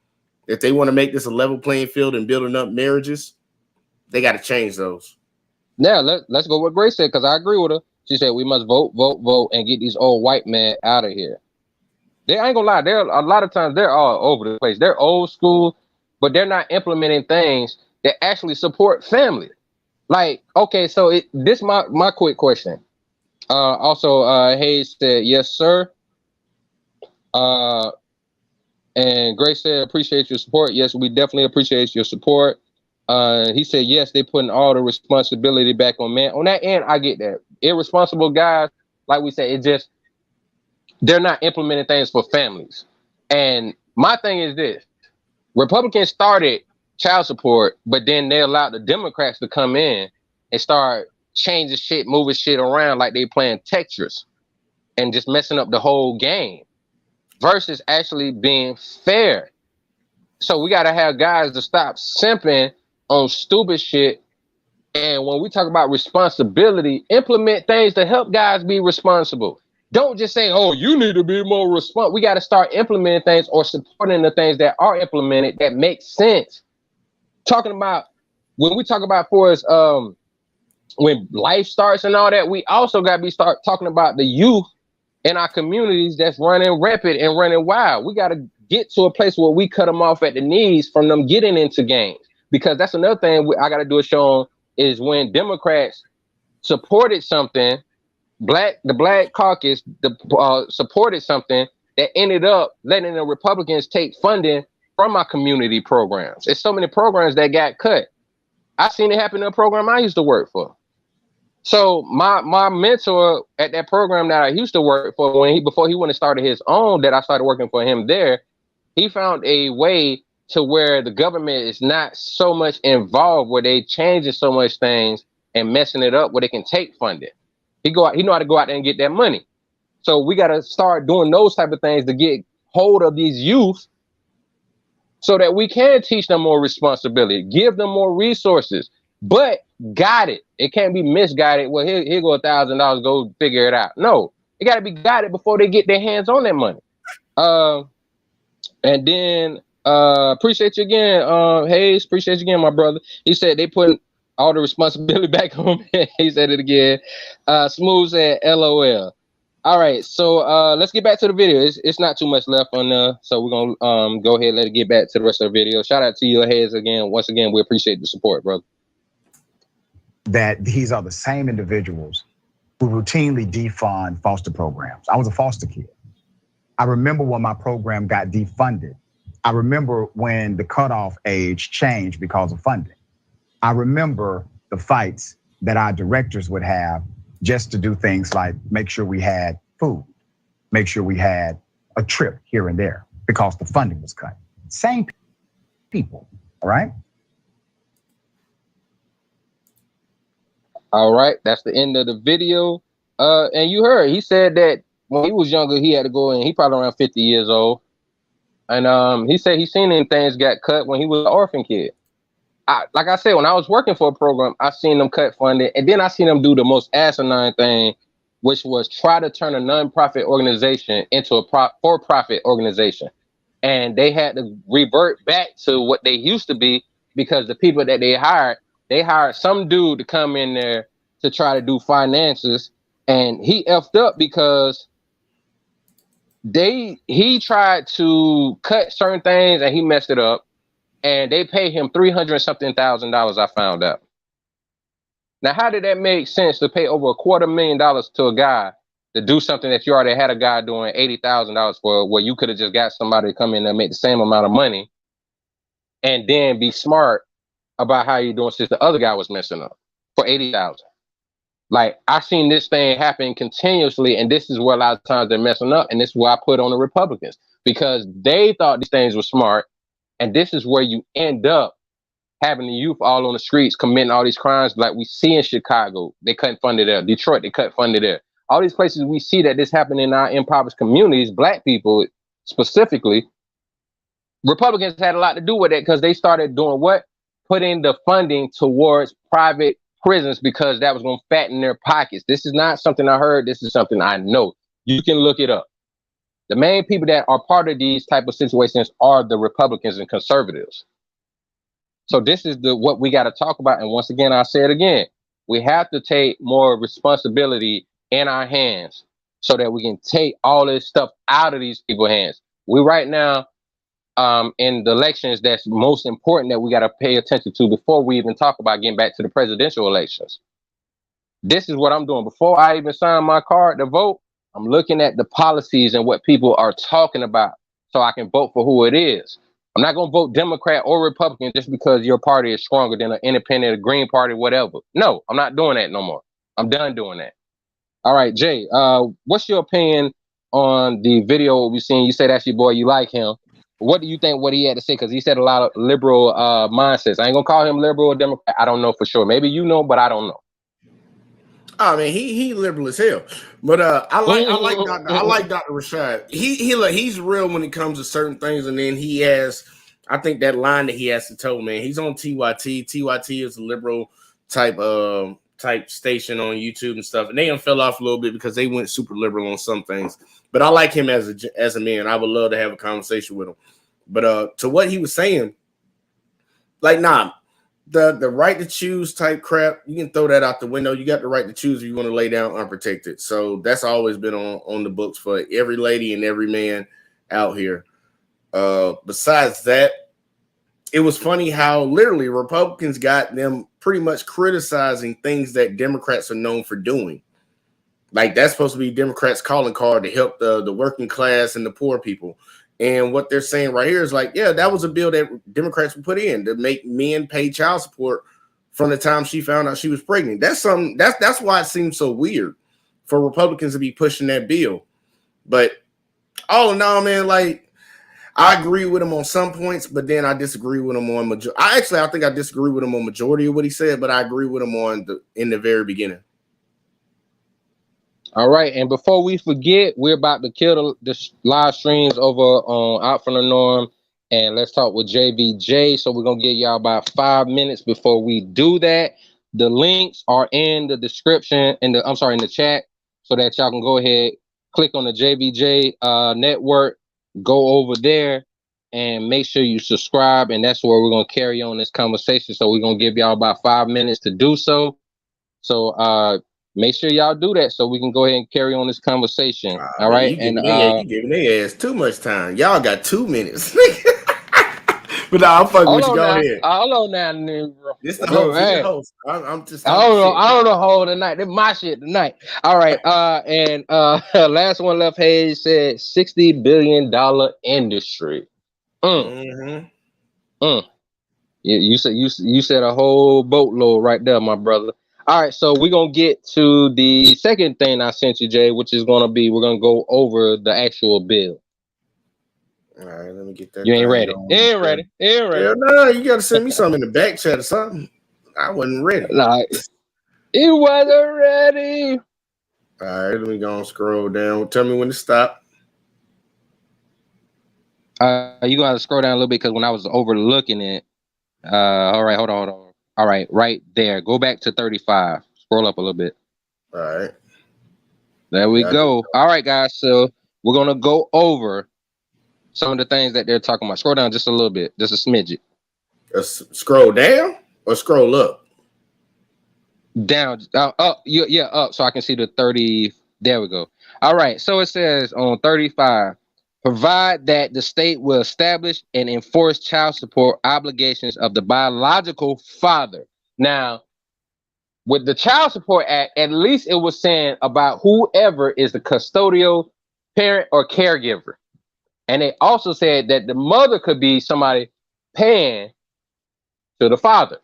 If they want to make this a level playing field and building up marriages, they got to change those. Now, let's go what Grace said, because I agree with her. She said we must vote, and get these old white men out of here. They ain't gonna lie. They're a lot of times they're all over the place. They're old school, but they're not implementing things that actually support family. Like, okay, so this my quick question. Also, Hayes said yes, sir. And Grace said appreciate your support. Yes, we definitely appreciate your support. He said yes, they putting all the responsibility back on men. On that end, I get that. Irresponsible guys, like we said, they're not implementing things for families. And my thing is this: Republicans started child support, but then they allowed the Democrats to come in and start changing shit, moving shit around like they playing Tetris and just messing up the whole game versus actually being fair. So we got to have guys to stop simping on stupid shit. And when we talk about responsibility, implement things to help guys be responsible. Don't just say, oh, you need to be more responsible. We got to start implementing things or supporting the things that are implemented that make sense. Talking about, when we talk about for us, when life starts and all that, we also got to start talking about the youth in our communities that's running rapid and running wild. We got to get to a place where we cut them off at the knees from them getting into games. Because that's another thing I got to do a show on, is when Democrats supported something the Black Caucus supported something that ended up letting the Republicans take funding from our community programs. There's so many programs that got cut. I seen it happen in a program I used to work for. So my mentor at that program that I used to work for, before he went and started his own, that I started working for him there, he found a way to where the government is not so much involved, where they changing so much things and messing it up, where they can take funding. He know how to go out there and get that money. So we got to start doing those type of things to get hold of these youth, so that we can teach them more responsibility, give them more resources, but guide it. It can't be misguided. Well, here go $1,000, go figure it out. No, it got to be guided before they get their hands on that money. And then appreciate you again, Hayes. Appreciate you again, my brother. He said they put all the responsibility back on me. He said it again. Smooth said LOL. All right, so let's get back to the video. It's not too much left on so we're gonna go ahead and let it get back to the rest of the video. Shout out to you, Hayes, again. Once again, we appreciate the support, brother. That these are the same individuals who routinely defund foster programs. I was a foster kid. I remember when my program got defunded. I remember when the cutoff age changed because of funding. I remember the fights that our directors would have just to do things like make sure we had food, make sure we had a trip here and there because the funding was cut. Same people, all right? All right, that's the end of the video. And you heard, he said that when he was younger, he had to go in, he probably around 50 years old. And he said he seen them things got cut when he was an orphan kid. Like I said, when I was working for a program, I seen them cut funding, and then I seen them do the most asinine thing, which was try to turn a nonprofit organization into a for-profit organization. And they had to revert back to what they used to be, because the people that they hired some dude to come in there to try to do finances, and he effed up because he tried to cut certain things and he messed it up. And they paid him $300-something thousand, I found out. Now, how did that make sense to pay over $250,000 to a guy to do something that you already had a guy doing $80,000 for, where you could have just got somebody to come in and make the same amount of money and then be smart about how you're doing, since the other guy was messing up for $80,000? Like, I've seen this thing happen continuously, and this is where a lot of times they're messing up, and this is why I put on the Republicans, because they thought these things were smart. And this is where you end up having the youth all on the streets committing all these crimes, like we see in Chicago. They cut funded there. Detroit, they cut funded there. All these places we see that this happening in our impoverished communities, Black people specifically. Republicans had a lot to do with it, because they started doing what? Putting the funding towards private prisons, because that was going to fatten their pockets. This is not something I heard. This is something I know. You can look it up. The main people that are part of these type of situations are the Republicans and conservatives. So this is what we got to talk about. And once again, I'll say it again. We have to take more responsibility in our hands so that we can take all this stuff out of these people's hands. We right now, in the elections, that's most important that we got to pay attention to before we even talk about getting back to the presidential elections. This is what I'm doing. Before I even sign my card to vote, I'm looking at the policies and what people are talking about so I can vote for who it is. I'm not going to vote Democrat or Republican just because your party is stronger than an independent, a Green Party, whatever. No, I'm not doing that no more. I'm done doing that. All right, Jay, what's your opinion on the video we've seen? You said that's your boy, you like him. What do you think what he had to say? Because he said a lot of liberal mindsets. I ain't going to call him liberal or Democrat. I don't know for sure. Maybe you know, but I don't know. I mean, he liberal as hell, but I like Dr. Rashad. He's real when it comes to certain things, and then he has, I think, that line that he has to toe, man. He's on TYT. TYT is a liberal type station on YouTube and stuff, and they fell off a little bit because they went super liberal on some things. But I like him as a man. I would love to have a conversation with him. But to what he was saying, like, nah. The right to choose type crap, you can throw that out the window. You got the right to choose if you want to lay down unprotected. So that's always been on the books for every lady and every man out here. Besides that, it was funny how literally Republicans got them pretty much criticizing things that Democrats are known for doing. Like that's supposed to be Democrats' calling card to help the working class and the poor people. And what they're saying right here is like, yeah, that was a bill that Democrats would put in to make men pay child support from the time she found out she was pregnant. That's something that's why it seems so weird for Republicans to be pushing that bill. But all in all, man, like I agree with him on some points, but then I disagree with him on I think I disagree with him on majority of what he said, but I agree with him on in the very beginning. All right, and before we forget, we're about to kill the live streams over on Out from the Norm and Let's Talk with JVJ. So we're gonna give y'all about 5 minutes before we do that. The links are in the description in the chat, so that y'all can go ahead, click on the JVJ network, go over there, and make sure you subscribe. And that's where we're gonna carry on this conversation. So we're gonna give y'all about 5 minutes to do so. So make sure y'all do that so we can go ahead and carry on this conversation. All right. You giving their ass too much time. Y'all got 2 minutes. But I'm fucking with you. Go ahead. Hold on now, nigga, bro. This the host. Hey. The host. I'm just. I don't know hold tonight. This my shit tonight. All right. And last one left. Hayes said $60 billion industry. You said a whole boatload right there, my brother. All right, so we're gonna get to the second thing I sent you, Jay, which is gonna be we're gonna go over the actual bill. All right, let me get that. You ain't ready. You ain't ready. Hell no, you gotta send me something in the back chat or something. I wasn't ready. Nah, it wasn't ready. All right, let me go and scroll down. Tell me when to stop. You gonna have to scroll down a little bit because when I was overlooking it. All right, hold on. All right, right there. Go back to 35. Scroll up a little bit. All right. There we go. All right, guys. So we're gonna go over some of the things that they're talking about. Scroll down just a little bit, just a smidget. Scroll down or scroll up? Down, up. Yeah, up, so I can see the 30. There we go. All right. So it says on 35. Provide that the state will establish and enforce child support obligations of the biological father. Now, with the Child Support Act, at least it was saying about whoever is the custodial parent or caregiver. And it also said that the mother could be somebody paying to the father.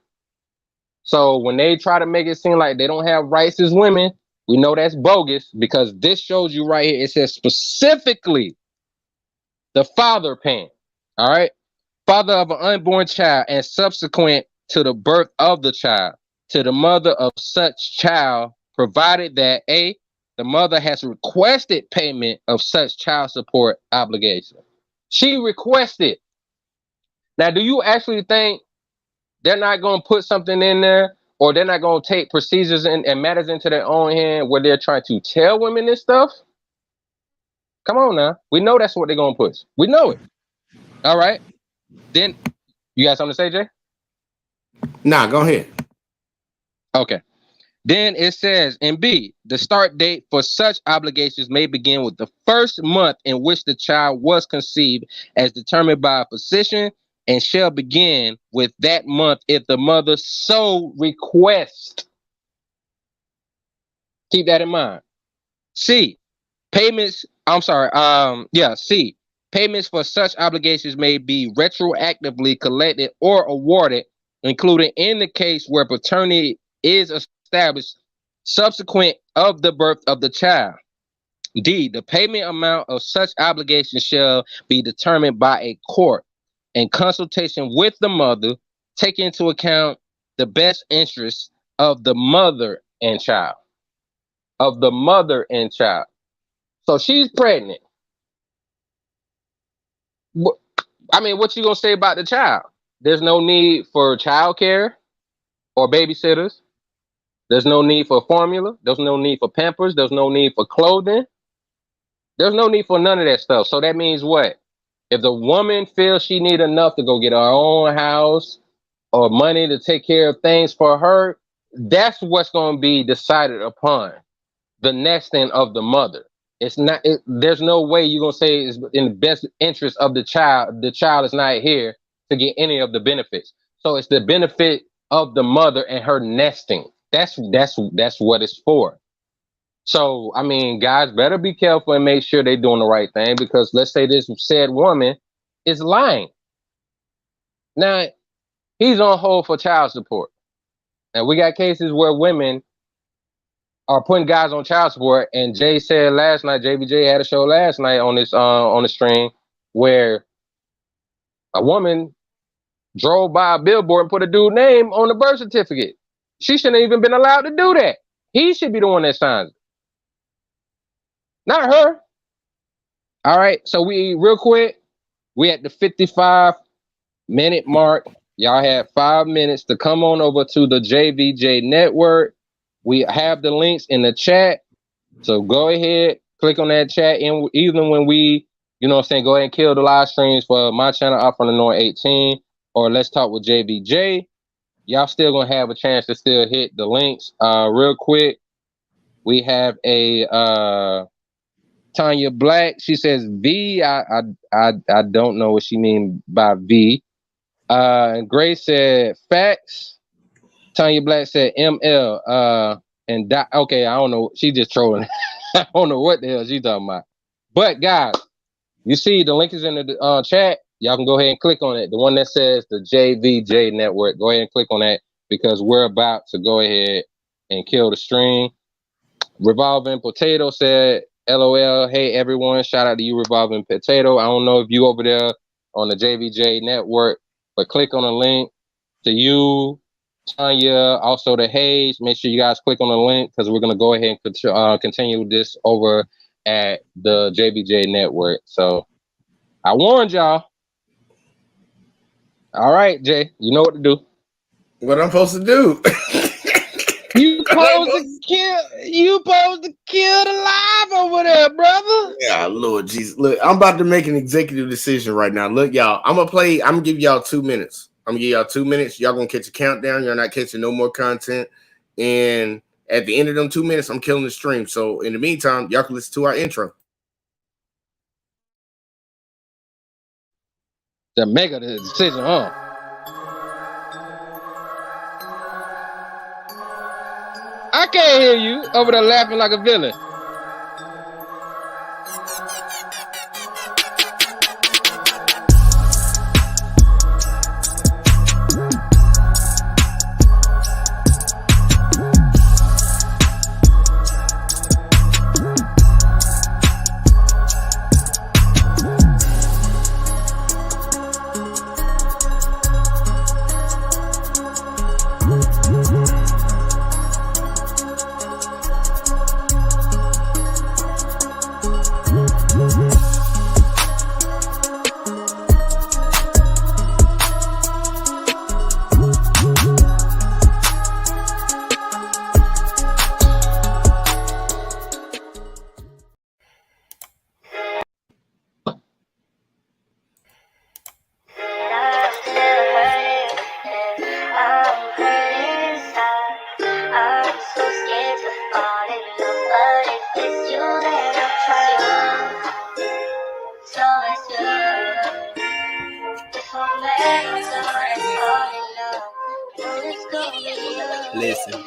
So when they try to make it seem like they don't have rights as women, we know that's bogus because this shows you right here. It says specifically the father paying, all right? Father of an unborn child and subsequent to the birth of the child, to the mother of such child, provided that A, the mother has requested payment of such child support obligation. She requested. Now, do you actually think they're not going to put something in there or they're not going to take procedures and matters into their own hand where they're trying to tell women this stuff? Come on now. We know that's what they're going to push. We know it. All right. Then, you got something to say, Jay? Nah, go ahead. Okay. Then it says in B, the start date for such obligations may begin with the first month in which the child was conceived as determined by a physician and shall begin with that month if the mother so requests. Keep that in mind. C, payments, C, payments for such obligations may be retroactively collected or awarded, including in the case where paternity is established subsequent of the birth of the child. D, the payment amount of such obligations shall be determined by a court in consultation with the mother, taking into account the best interests of the mother and child. So she's pregnant. I mean, what you gonna say about the child? There's no need for childcare or babysitters. There's no need for formula. There's no need for Pampers. There's no need for clothing. There's no need for none of that stuff. So that means what? If the woman feels she need enough to go get her own house or money to take care of things for her, that's what's going to be decided upon. The nesting of the mother. It's not. There's no way you're gonna say it's in the best interest of the child. The child is not here to get any of the benefits. So it's the benefit of the mother and her nesting. That's what it's for. So, I mean, guys better be careful and make sure they're doing the right thing, because let's say this said woman is lying. Now, he's on hold for child support. And we got cases where women are putting guys on child support. And Jay said last night, JBJ had a show last night on this on the stream where a woman drove by a billboard and put a dude's name on the birth certificate. She shouldn't have even been allowed to do that. He should be the one that signs it, not her. All right, so we real quick, we at the 55-minute mark. Y'all had 5 minutes to come on over to the JVJ network. We have the links in the chat. So go ahead, click on that chat. And even when we, you know what I'm saying, go ahead and kill the live streams for my channel, Up on the North 18, or Let's Talk with JVJ. Y'all still gonna have a chance to still hit the links. Real quick, we have a Tanya Black. She says V. I don't know what she means by V. And Grace said facts. Tanya Black said ML. And okay, I don't know. She just trolling. I don't know what the hell she's talking about. But guys, you see the link is in the chat. Y'all can go ahead and click on it. The one that says the JVJ network. Go ahead and click on that, because we're about to go ahead and kill the stream. Revolving Potato said, LOL, hey everyone, shout out to you, Revolving Potato. I don't know if you over there on the JVJ network, but click on the link to you, Tanya, also to Hayes. Make sure you guys click on the link, because we're going to go ahead and continue this over at the JVJ network. So I warned y'all. All right, Jay, you know what to do. What I'm supposed to do? You supposed to kill the live over there, brother. Yeah, Lord Jesus. Look, I'm about to make an executive decision right now. Look, y'all, I'm gonna give y'all 2 minutes. I'm gonna give y'all 2 minutes. Y'all gonna catch a countdown. You're not catching no more content. And at the end of them 2 minutes, I'm killing the stream. So in the meantime, y'all can listen to our intro. To make a decision, huh? I can't hear you over there laughing like a villain. Listen,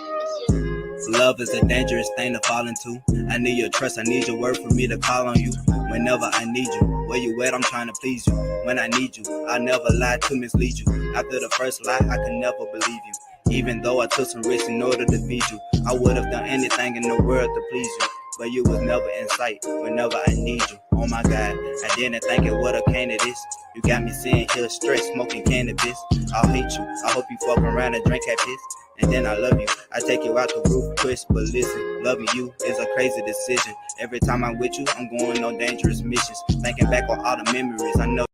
love is a dangerous thing to fall into. I need your trust, I need your word for me to call on you. Whenever I need you, where you at, I'm trying to please you. When I need you, I'll never lie to mislead you. After the first lie, I could never believe you. Even though I took some risks in order to feed you, I would have done anything in the world to please you. But you was never in sight whenever I need you. Oh my God, I didn't think it would have came to this. You got me sitting here stressed, smoking cannabis. I'll hate you, I hope you fuck around and drink that piss. And then I love you, I take you out the roof, twist. But listen, loving you is a crazy decision. Every time I'm with you, I'm going on dangerous missions. Thinking back on all the memories, I know.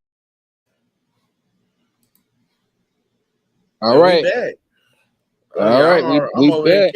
All right. All right, we back.